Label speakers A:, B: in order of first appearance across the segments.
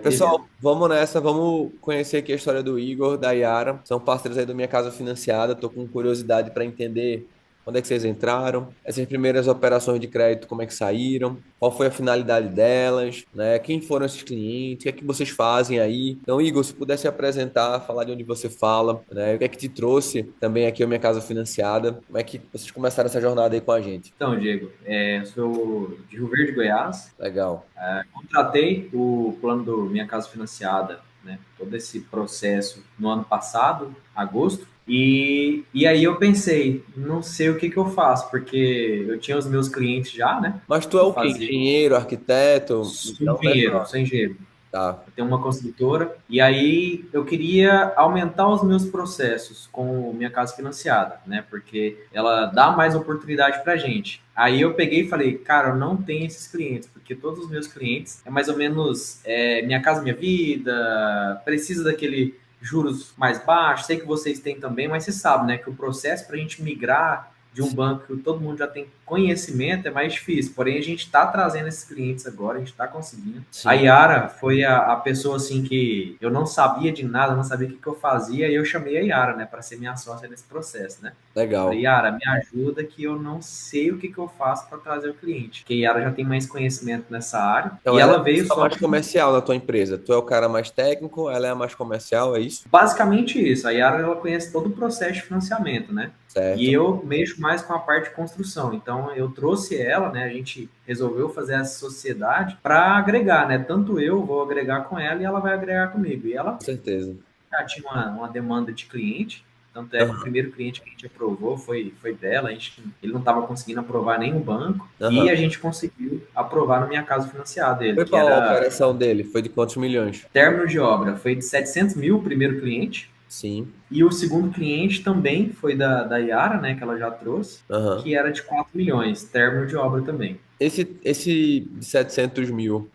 A: Pessoal,
B: Beleza.
A: vamos nessa, vamos conhecer aqui a história do Igor, da Yara. São parceiros aí do Minha Casa Financiada. Tô com curiosidade para entender onde é que vocês entraram, essas primeiras operações de crédito, como é que saíram, qual foi a finalidade delas, né? Quem foram esses clientes, o que é que vocês fazem aí. Então, Igor, se pudesse apresentar, falar de onde você fala, né? O que é que te trouxe também aqui ao Minha Casa Financiada, como é que vocês começaram essa jornada aí com a gente?
B: Então, Diego, eu sou de Rio Verde, Goiás.
A: Legal.
B: Contratei o plano do Minha Casa Financiada, né? Todo esse processo no ano passado, agosto. E aí eu pensei, não sei o que que eu faço, porque eu tinha os meus clientes já, né?
A: Mas tu é
B: Eu
A: o quê?
B: fazia,
A: Engenheiro, arquiteto?
B: sou
A: Então, nessa...
B: engenheiro, sou engenheiro.
A: Tá.
B: Eu tenho uma construtora, e aí eu queria aumentar os meus processos com Minha Casa Financiada, né? Porque ela dá mais oportunidade pra gente. Aí eu peguei e falei, cara, eu não tenho esses clientes, porque todos os meus clientes é mais ou menos Minha Casa Minha Vida, precisa daquele juros mais baixos, sei que vocês têm também, mas você sabe, né, que o processo para a gente migrar de um banco que todo mundo já tem conhecimento é mais difícil. Porém, a gente está trazendo esses clientes agora, a gente está conseguindo. A
A: Sim.
B: Yara foi a pessoa assim que eu não sabia de nada, não sabia o que, que eu fazia, e eu chamei a Yara, né, para ser minha sócia nesse processo, né? Falei,
A: Legal.
B: Yara, me ajuda que eu não sei o que, que eu faço para trazer o cliente. Porque a Yara já tem mais conhecimento nessa área,
A: Então,
B: e
A: ela é
B: ela
A: a
B: veio
A: pessoa
B: só
A: mais
B: que
A: comercial na tua empresa. Tu é o cara mais técnico, ela é a mais comercial, é isso?
B: basicamente isso. A Yara ela conhece todo o processo de financiamento, né? E
A: Certo.
B: eu mexo mais com a parte de construção. Então eu trouxe ela, né? A gente resolveu fazer essa sociedade para agregar, né? Tanto eu vou agregar com ela e ela vai agregar comigo. E ela
A: Com certeza.
B: já tinha uma demanda de cliente. Tanto é que o
A: Aham.
B: primeiro cliente que a gente aprovou foi dela. Ele não estava conseguindo aprovar nenhum banco. E a
A: Aham.
B: gente conseguiu aprovar na Minha Casa Financiada dele,
A: Foi
B: que
A: qual a
B: era
A: operação dele? Foi de quantos milhões?
B: término de obra. Foi de 700 mil o primeiro cliente.
A: Sim.
B: E o segundo cliente também foi da Yara, né, que ela já trouxe,
A: Aham.
B: que era de 4 milhões, término de obra também.
A: Esse de 700 mil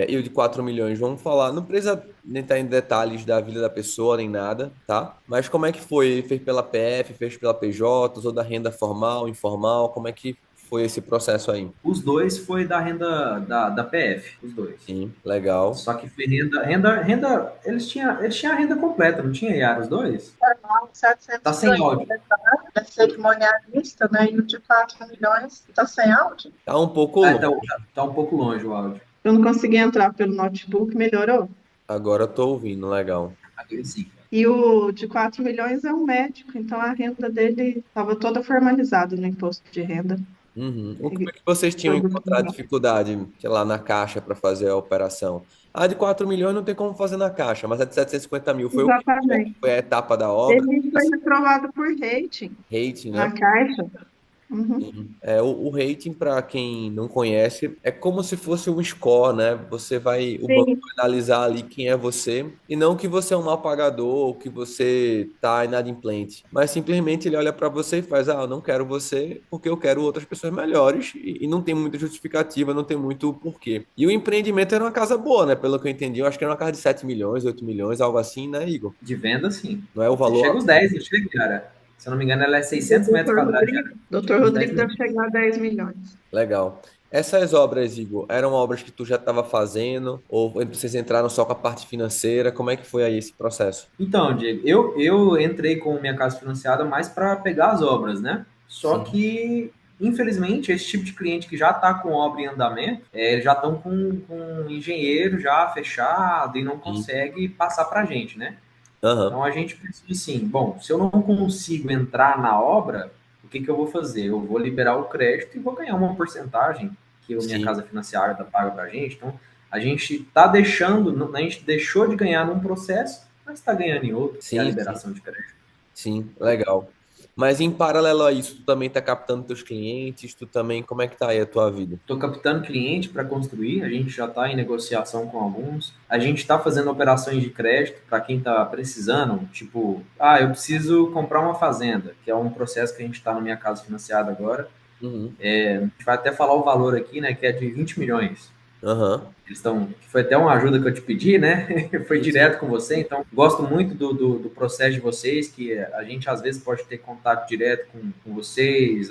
A: e o de 4 milhões, vamos falar, não precisa nem estar em detalhes da vida da pessoa nem nada, tá? Mas como é que foi? Ele fez pela PF, fez pela PJ, usou da renda formal, informal? Como é que foi esse processo aí?
B: Os dois foi da renda da PF, os dois.
A: Sim, legal.
B: Só que foi eles tinham a renda completa, não tinha Yara os dois?
C: Normal,
B: Tá
C: 700 mil
B: sem
C: ainda,
B: áudio.
C: tá? É cerimonialista, né? E o de 4 milhões está sem áudio.
A: Tá um pouco
B: Ah,
A: longo.
B: tá um pouco longe o áudio.
C: Eu não consegui entrar pelo notebook, melhorou.
A: Agora eu tô ouvindo, legal.
B: Aquele sim.
C: E o de 4 milhões é um médico, então a renda dele estava toda formalizada no imposto de renda.
A: Uhum. O que
C: Ele
A: é que vocês tinham
C: foi do
A: encontrado dificuldade, sei lá, na caixa para fazer a operação? A de 4 milhões não tem como fazer na caixa, mas a de 750 mil foi o quê?
C: Exatamente.
A: Foi a etapa da obra,
C: Ele foi reprovado por rating
A: rating, né?
C: na Caixa. Uhum.
A: O rating, para quem não conhece, é como se fosse um score, né? O banco
C: Sim,
A: vai analisar ali quem é você, e não que você é um mal pagador, ou que você tá inadimplente, mas simplesmente ele olha para você e faz, eu não quero você porque eu quero outras pessoas melhores, e não tem muita justificativa, não tem muito porquê. E o empreendimento era uma casa boa, né? Pelo que eu entendi, eu acho que era uma casa de 7 milhões, 8 milhões, algo assim, né, Igor?
B: De venda, sim.
A: Não é o
B: Chega
A: valor
B: aos 10, não chega, cara. Se eu não me engano, ela é
C: o
B: 600 metros
C: doutor
B: quadrados,
C: Rodrigo,
B: cara.
C: doutor
B: Chega uns 10
C: Rodrigo deve
B: milhões.
C: chegar a 10 milhões.
A: legal. Essas obras, Igor, eram obras que tu já estava fazendo, ou vocês entraram só com a parte financeira? Como é que foi aí esse processo?
B: Então, Diego, eu entrei com minha casa financiada mais para pegar as obras, né? Só
A: Sim,
B: que, infelizmente, esse tipo de cliente que já está com obra em andamento, eles já estão com engenheiro já fechado e não
A: sim.
B: consegue passar para a gente, né?
A: Aham.
B: Então a gente pensou assim, bom, se eu não consigo entrar na obra, o que que eu vou fazer? Eu vou liberar o crédito e vou ganhar uma porcentagem que a minha
A: Sim,
B: casa financiada paga para a gente. Então a gente está deixando, a gente deixou de ganhar num processo, mas está ganhando em outro, que é a
A: sim, sim,
B: liberação de crédito.
A: sim, legal. Mas em paralelo a isso, tu também está captando teus clientes, tu também, como é que tá aí a tua vida?
B: Estou captando cliente para construir, a gente já está em negociação com alguns. A gente está fazendo operações de crédito para quem está precisando, tipo, eu preciso comprar uma fazenda, que é um processo que a gente está na minha casa financiada agora.
A: Uhum.
B: A gente vai até falar o valor aqui, né, que é de 20 milhões.
A: Aham.
B: Eles estão, foi até uma ajuda que eu te pedi, né? Foi
A: Sim, sim.
B: direto com você, então gosto muito do processo de vocês, que a gente às vezes pode ter contato direto com vocês,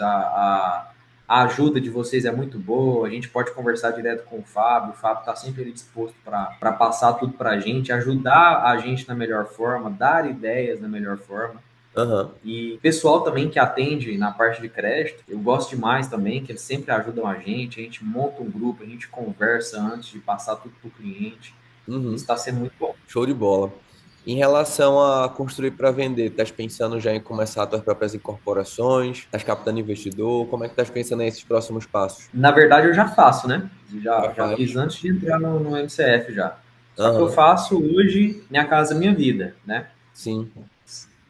B: a ajuda de vocês é muito boa, a gente pode conversar direto com o Fábio está sempre ali disposto para passar tudo para a gente, ajudar a gente na melhor forma, dar ideias da melhor forma.
A: Aham.
B: E pessoal também que atende na parte de crédito, eu gosto demais também, que eles sempre ajudam a gente monta um grupo, a gente conversa antes de passar tudo para o cliente. Isso
A: Uhum.
B: está sendo muito bom.
A: Show de bola. Em relação a construir para vender, estás pensando já em começar as tuas próprias incorporações? Estás captando investidor? Como é que estás pensando nesses próximos passos?
B: Na verdade, eu já faço, né?
A: Já
B: Já
A: faz?
B: fiz antes de entrar no MCF já. Só que eu
A: Aham.
B: faço hoje Minha Casa Minha Vida, né?
A: Sim,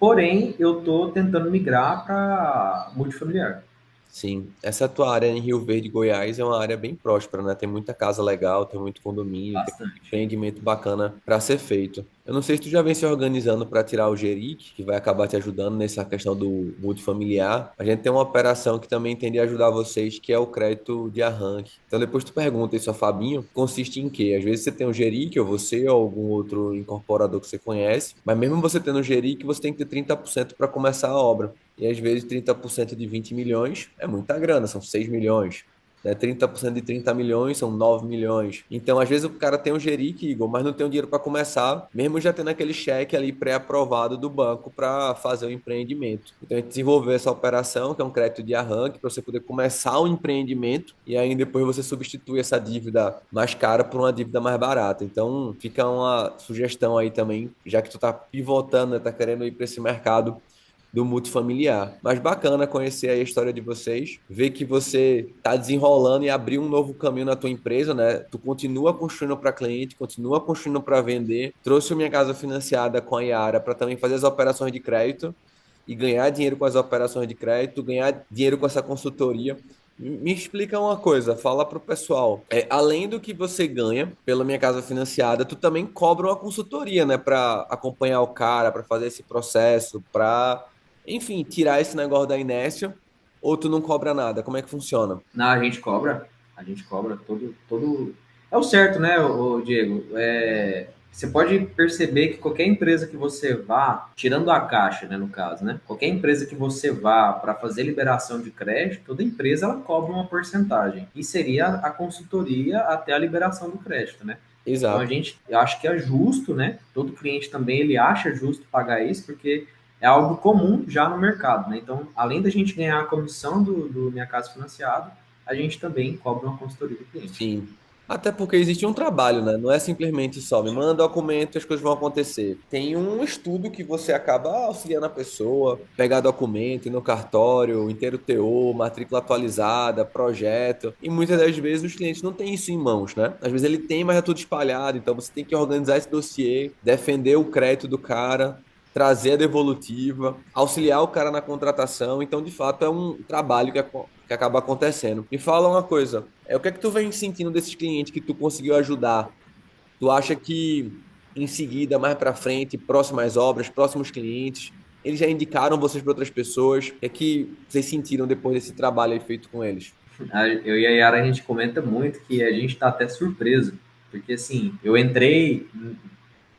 B: Porém, eu estou tentando migrar para multifamiliar.
A: sim. Essa tua área em Rio Verde, Goiás, é uma área bem próspera, né? Tem muita casa legal, tem muito condomínio, tem muito
B: Bastante.
A: empreendimento bacana para ser feito. Eu não sei se tu já vem se organizando para tirar o Geric, que vai acabar te ajudando nessa questão do multifamiliar. A gente tem uma operação que também tende a ajudar vocês, que é o crédito de arranque. Então depois tu pergunta isso a Fabinho, consiste em quê? Às vezes você tem o Geric, ou você, ou algum outro incorporador que você conhece, mas mesmo você tendo o Geric, você tem que ter 30% para começar a obra. E às vezes 30% de 20 milhões é muita grana, são 6 milhões. Né? 30% de 30 milhões são 9 milhões. Então, às vezes, o cara tem um Geric, Igor, mas não tem o dinheiro para começar, mesmo já tendo aquele cheque ali pré-aprovado do banco para fazer o empreendimento. Então, a gente desenvolveu essa operação, que é um crédito de arranque, para você poder começar o empreendimento e aí depois você substitui essa dívida mais cara por uma dívida mais barata. Então, fica uma sugestão aí também, já que tu tá pivotando, né, tá querendo ir para esse mercado do multifamiliar. Mas bacana conhecer aí a história de vocês, ver que você está desenrolando e abriu um novo caminho na tua empresa, né? Tu continua construindo para cliente, continua construindo para vender. Trouxe o Minha Casa Financiada com a Yara para também fazer as operações de crédito e ganhar dinheiro com as operações de crédito, ganhar dinheiro com essa consultoria. Me explica uma coisa, fala para o pessoal. Além do que você ganha pela Minha Casa Financiada, tu também cobra uma consultoria, né, para acompanhar o cara, para fazer esse processo, para enfim, tirar esse negócio da inércia, ou tu não cobra nada? Como é que funciona?
B: Não, a gente cobra todo. É o certo, né, Diego? Você pode perceber que qualquer empresa que você vá, tirando a Caixa, né, no caso, né? Qualquer empresa que você vá para fazer liberação de crédito, toda empresa ela cobra uma porcentagem. E seria a consultoria até a liberação do crédito, né? Então
A: Exato.
B: eu acho que é justo, né? Todo cliente também ele acha justo pagar isso, porque é algo comum já no mercado, né? Então, além da gente ganhar a comissão do Minha Casa Financiado, a gente também cobra uma consultoria do cliente.
A: Sim. Até porque existe um trabalho, né? Não é simplesmente só me manda documento e as coisas vão acontecer. Tem um estudo que você acaba auxiliando a pessoa, pegar documento, ir no cartório, inteiro teor, matrícula atualizada, projeto. E muitas das vezes os clientes não têm isso em mãos, né? Às vezes ele tem, mas é tudo espalhado. Então você tem que organizar esse dossiê, defender o crédito do cara, trazer a devolutiva, auxiliar o cara na contratação. Então, de fato, é um trabalho que acaba acontecendo. Me fala uma coisa. O que é que tu vem sentindo desses clientes que tu conseguiu ajudar? Tu acha que em seguida, mais para frente, próximas obras, próximos clientes, eles já indicaram vocês para outras pessoas? O que é que vocês sentiram depois desse trabalho aí feito com eles?
B: Eu e a Yara, a gente comenta muito que a gente está até surpreso, porque assim, eu entrei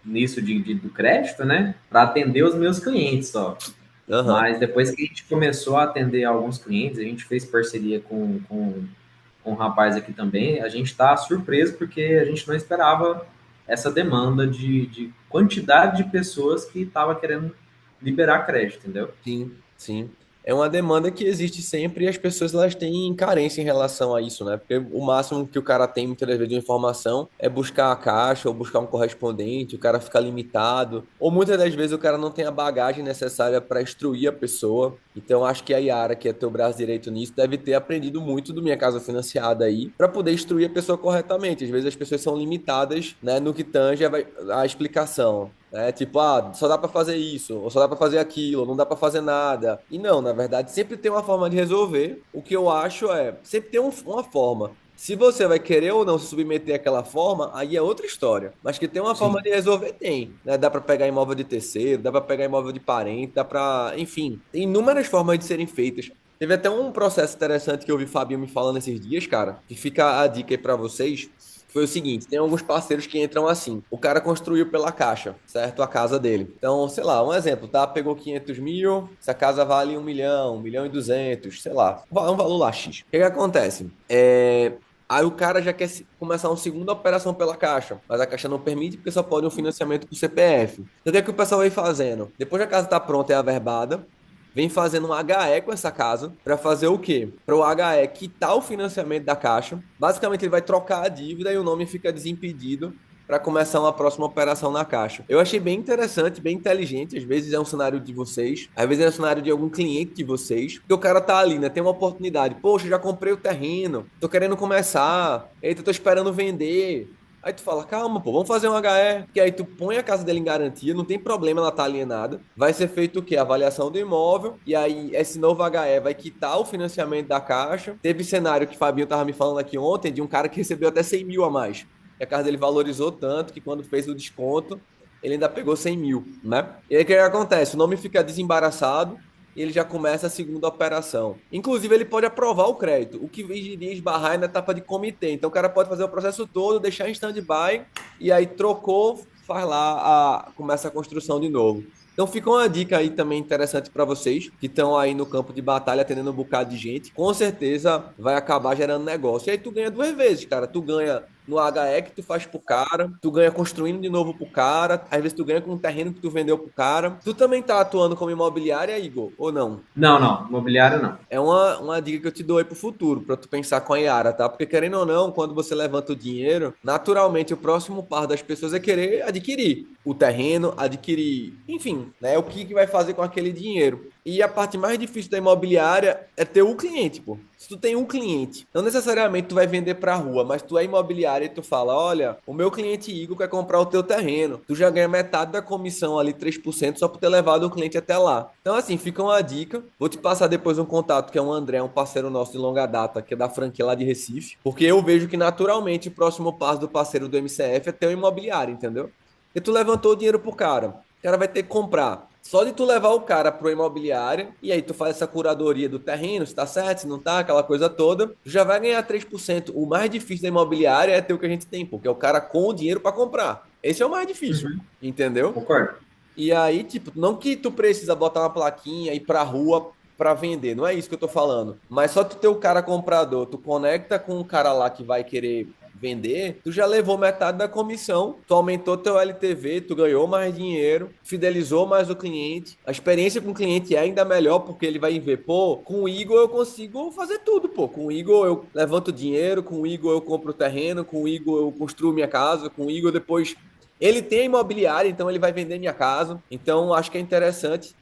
B: nisso do crédito, né, para atender os meus clientes só.
A: Aham,
B: Mas depois que a gente começou a atender alguns clientes, a gente fez parceria com um rapaz aqui também, a gente está surpreso porque a gente não esperava essa demanda de quantidade de pessoas que estava querendo liberar crédito, entendeu?
A: sim, sim. É uma demanda que existe sempre e as pessoas elas têm carência em relação a isso, né? Porque o máximo que o cara tem muitas das vezes de informação é buscar a caixa ou buscar um correspondente, o cara fica limitado, ou muitas das vezes o cara não tem a bagagem necessária para instruir a pessoa. Então acho que a Yara, que é teu braço direito nisso, deve ter aprendido muito do Minha Casa Financiada aí para poder instruir a pessoa corretamente. Às vezes as pessoas são limitadas, né, no que tange a explicação. Tipo, só dá para fazer isso, ou só dá para fazer aquilo, ou não dá para fazer nada. E não, na verdade, sempre tem uma forma de resolver. O que eu acho sempre tem uma forma. Se você vai querer ou não se submeter àquela forma, aí é outra história. Mas que tem uma forma
B: Sim.
A: de resolver, tem. Né? Dá para pegar imóvel de terceiro, dá para pegar imóvel de parente, dá para, enfim, tem inúmeras formas de serem feitas. Teve até um processo interessante que eu vi Fabinho me falando esses dias, cara, que fica a dica aí para vocês foi o seguinte: tem alguns parceiros que entram assim. O cara construiu pela Caixa, certo? A casa dele. Então, sei lá, um exemplo, tá? Pegou 500 mil, essa casa vale 1 milhão e 200, sei lá. Um valor lá, X. O que que acontece? Aí o cara já quer começar uma segunda operação pela Caixa, mas a Caixa não permite porque só pode um financiamento com CPF. Então o que é que o pessoal vai fazendo? Depois que a casa está pronta e averbada, vem fazendo um HE com essa casa para fazer o quê? Para o HE quitar o financiamento da Caixa. Basicamente ele vai trocar a dívida e o nome fica desimpedido para começar uma próxima operação na Caixa. Eu achei bem interessante, bem inteligente. Às vezes é um cenário de vocês, às vezes é um cenário de algum cliente de vocês, porque o cara tá ali, né? Tem uma oportunidade. Poxa, já comprei o terreno, tô querendo começar, eita, tô esperando vender. Aí tu fala, calma, pô, vamos fazer um HE, que aí tu põe a casa dele em garantia, não tem problema ela tá alienada. Vai ser feito o quê? A avaliação do imóvel, e aí esse novo HE vai quitar o financiamento da Caixa. Teve cenário que o Fabinho tava me falando aqui ontem, de um cara que recebeu até 100 mil a mais. E a casa dele valorizou tanto que quando fez o desconto, ele ainda pegou 100 mil, né? E aí o que acontece? O nome fica desembaraçado, e ele já começa a segunda operação. Inclusive, ele pode aprovar o crédito, o que iria esbarrar é na etapa de comitê. Então, o cara pode fazer o processo todo, deixar em stand-by, e aí trocou, faz lá, começa a construção de novo. Então, fica uma dica aí também interessante para vocês que estão aí no campo de batalha, atendendo um bocado de gente. Com certeza vai acabar gerando negócio. E aí tu ganha duas vezes, cara. Tu ganha no HE que tu faz pro cara, tu ganha construindo de novo pro cara, às vezes tu ganha com um terreno que tu vendeu pro cara. Tu também tá atuando como imobiliária, Igor, ou não?
B: Não, não, imobiliário não.
A: É uma dica que eu te dou aí pro futuro, para tu pensar com a Yara, tá? Porque querendo ou não, quando você levanta o dinheiro, naturalmente o próximo par das pessoas é querer adquirir o terreno, adquirir, enfim, né? O que vai fazer com aquele dinheiro. E a parte mais difícil da imobiliária é ter o cliente, pô. Se tu tem um cliente, não necessariamente tu vai vender pra rua, mas tu é imobiliária e tu fala, olha, o meu cliente Igor quer comprar o teu terreno. Tu já ganha metade da comissão ali, 3%, só por ter levado o cliente até lá. Então, assim, fica uma dica. Vou te passar depois um contato, que é um André, um parceiro nosso de longa data, que é da franquia lá de Recife, porque eu vejo que naturalmente o próximo passo do parceiro do MCF é ter um imobiliário, entendeu? E tu levantou o dinheiro pro cara. O cara vai ter que comprar. Só de tu levar o cara pro imobiliário, e aí tu faz essa curadoria do terreno, se tá certo, se não tá, aquela coisa toda, tu já vai ganhar 3%. O mais difícil da imobiliária é ter o que a gente tem, porque é o cara com o dinheiro para comprar. Esse é o mais difícil,
B: Uhum,
A: entendeu?
B: concordo.
A: E aí, tipo, não que tu precisa botar uma plaquinha e ir pra rua pra vender, não é isso que eu tô falando. Mas só tu ter o cara comprador, tu conecta com o cara lá que vai querer vender, tu já levou metade da comissão, tu aumentou teu LTV, tu ganhou mais dinheiro, fidelizou mais o cliente. A experiência com o cliente é ainda melhor porque ele vai ver, pô, com o Igor eu consigo fazer tudo, pô. Com o Igor eu levanto dinheiro, com o Igor eu compro o terreno, com o Igor eu construo minha casa, com o Igor depois ele tem a imobiliária, então ele vai vender minha casa. Então, acho que é interessante.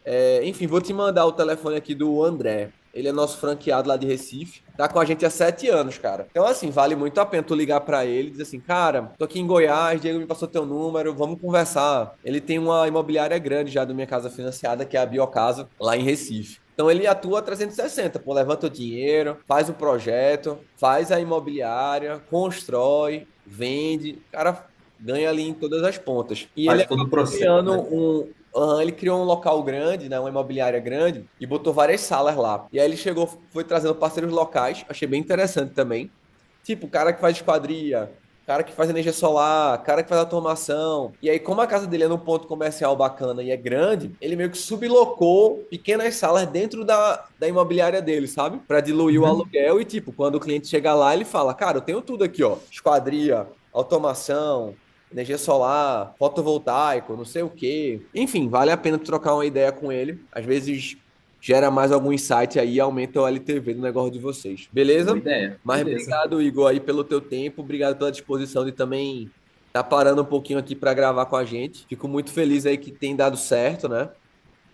A: Enfim, vou te mandar o telefone aqui do André. Ele é nosso franqueado lá de Recife. Tá com a gente há 7 anos, cara. Então, assim, vale muito a pena tu ligar pra ele e dizer assim, cara, tô aqui em Goiás, Diego me passou teu número, vamos conversar. Ele tem uma imobiliária grande já do Minha Casa Financiada, que é a Biocasa, lá em Recife. Então ele atua 360, pô, levanta o dinheiro, faz o projeto, faz a imobiliária, constrói, vende. Cara, ganha ali em todas as pontas. E ele
B: Faz todo o
A: acabou
B: processo, né?
A: ele criou um local grande, né, uma imobiliária grande, e botou várias salas lá. E aí ele chegou, foi trazendo parceiros locais, achei bem interessante também. Tipo, cara que faz esquadria, cara que faz energia solar, cara que faz automação. E aí, como a casa dele é num ponto comercial bacana e é grande, ele meio que sublocou pequenas salas dentro da imobiliária dele, sabe? Para diluir o
B: Uhum.
A: aluguel e, tipo, quando o cliente chega lá, ele fala, cara, eu tenho tudo aqui, ó. Esquadria, automação, energia solar, fotovoltaico, não sei o quê. Enfim, vale a pena tu trocar uma ideia com ele. Às vezes gera mais algum insight aí e aumenta o LTV do negócio de vocês.
B: Boa
A: Beleza?
B: ideia.
A: Mas
B: Beleza.
A: obrigado, Igor, aí pelo teu tempo, obrigado pela disposição de também estar parando um pouquinho aqui para gravar com a gente. Fico muito feliz aí que tem dado certo, né?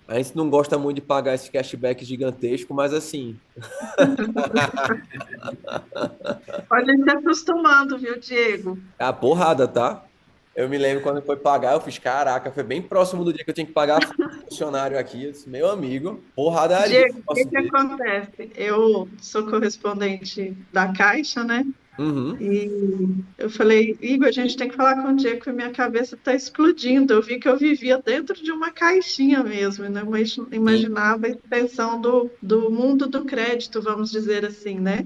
A: A gente não gosta muito de pagar esse cashback gigantesco, mas assim,
C: Pode ir se acostumando, viu, Diego?
A: é a porrada, tá? Eu me lembro quando foi pagar, eu fiz, caraca, foi bem próximo do dia que eu tinha que pagar funcionário aqui. Eu disse, meu amigo, porradaria.
C: Diego, o que que acontece? Eu sou correspondente da Caixa, né?
A: Uhum.
C: E eu falei, Igor, a gente tem que falar com o Diego, que minha cabeça está explodindo. Eu vi que eu vivia dentro de uma caixinha mesmo, e não
A: Sim,
C: imaginava a extensão do mundo do crédito, vamos dizer assim, né?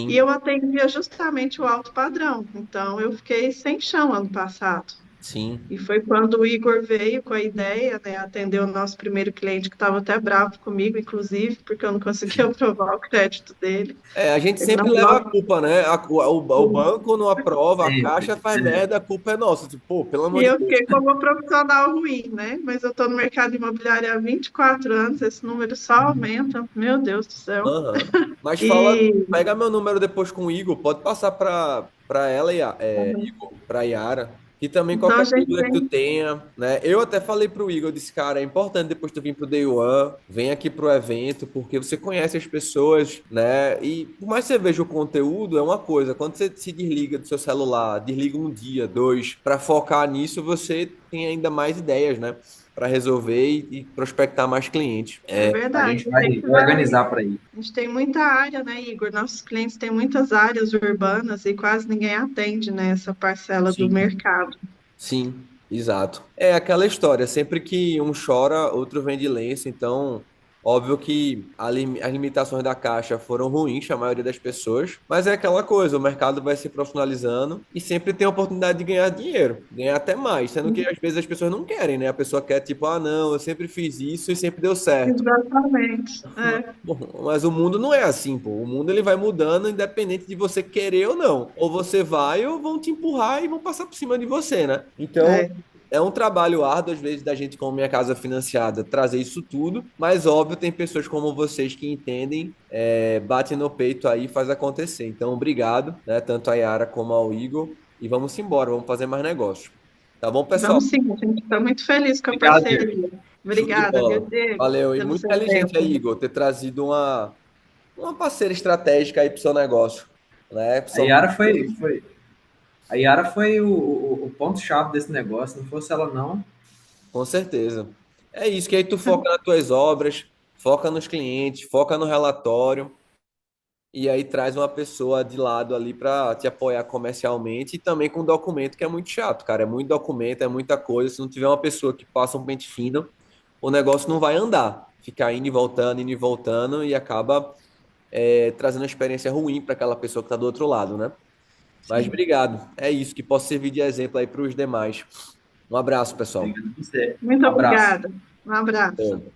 C: E
A: sim,
C: eu atendia justamente o alto padrão, então eu fiquei sem chão ano passado.
A: sim.
C: E foi quando o Igor veio com a ideia, né, atender o nosso primeiro cliente, que estava até bravo comigo, inclusive, porque eu não conseguia aprovar o crédito dele.
A: É, a gente
C: Ele, não,
A: sempre leva a
C: nossa,
A: culpa, né? O banco não aprova, a
B: Sempre.
A: caixa faz
B: É.
A: merda, a culpa é nossa. Tipo, pô, pelo
C: e
A: amor de
C: eu
A: Deus.
C: fiquei como uma profissional ruim, né? Mas eu estou no mercado imobiliário há 24 anos, esse número só aumenta, meu Deus do céu.
A: Aham. Mas fala,
C: E
A: pega meu número depois com o Igor, pode passar para ela e Igor, para Yara, e também
C: então a
A: qualquer
C: gente
A: dúvida que tu
C: tem.
A: tenha, né? Eu até falei pro Igor, eu disse, cara, é importante depois tu vir pro Day One, vem aqui pro evento, porque você conhece as pessoas, né? E por mais que você veja o conteúdo, é uma coisa, quando você se desliga do seu celular, desliga um dia, dois, para focar nisso, você tem ainda mais ideias, né? Para resolver e prospectar mais clientes.
C: É
B: A
C: verdade,
B: gente
C: a
B: vai,
C: gente
B: vai
C: vai.
B: organizar para ir.
C: A gente tem muita área, né, Igor? Nossos clientes têm muitas áreas urbanas e quase ninguém atende, né, essa parcela do
A: Sim.
C: mercado.
A: Sim, exato. É aquela história, sempre que um chora, outro vem de lenço, então, óbvio que as limitações da Caixa foram ruins para a maioria das pessoas, mas é aquela coisa, o mercado vai se profissionalizando e sempre tem a oportunidade de ganhar dinheiro, ganhar até mais, sendo que às vezes as pessoas não querem, né? A pessoa quer tipo, ah, não, eu sempre fiz isso e sempre deu certo.
C: Exatamente. É,
A: Mas o mundo não é assim, pô. O mundo ele vai mudando independente de você querer ou não. Ou você vai ou vão te empurrar e vão passar por cima de você, né? Então,
C: é.
A: é um trabalho árduo, às vezes, da gente, como Minha Casa Financiada, trazer isso tudo. Mas, óbvio, tem pessoas como vocês que entendem, batem no peito aí e faz acontecer. Então, obrigado, né? Tanto a Yara como ao Igor. E vamos embora, vamos fazer mais negócios. Tá bom, pessoal?
C: Vamos sim, a gente está muito feliz com a
B: Obrigado, Diego.
C: parceria.
A: Show de
C: Obrigada, viu,
A: bola.
C: Diego,
A: Valeu. E
C: pelo
A: muito
C: seu
A: inteligente aí,
C: tempo.
A: Igor, ter trazido uma parceira estratégica aí para o seu negócio, né?
B: A Yara a Yara foi o ponto-chave desse negócio. Não fosse ela, não.
A: Com certeza. É isso, que aí tu foca nas tuas obras, foca nos clientes, foca no relatório, e aí traz uma pessoa de lado ali para te apoiar comercialmente e também com documento, que é muito chato, cara. É muito documento, é muita coisa. Se não tiver uma pessoa que passa um pente fino, o negócio não vai andar. Fica indo e voltando, e acaba trazendo uma experiência ruim para aquela pessoa que está do outro lado, né? Mas
C: Sim.
A: obrigado. É isso, que possa servir de exemplo aí para os demais. Um abraço, pessoal.
B: Obrigado a você.
C: Muito
B: Um abraço.
C: obrigada. Um abraço.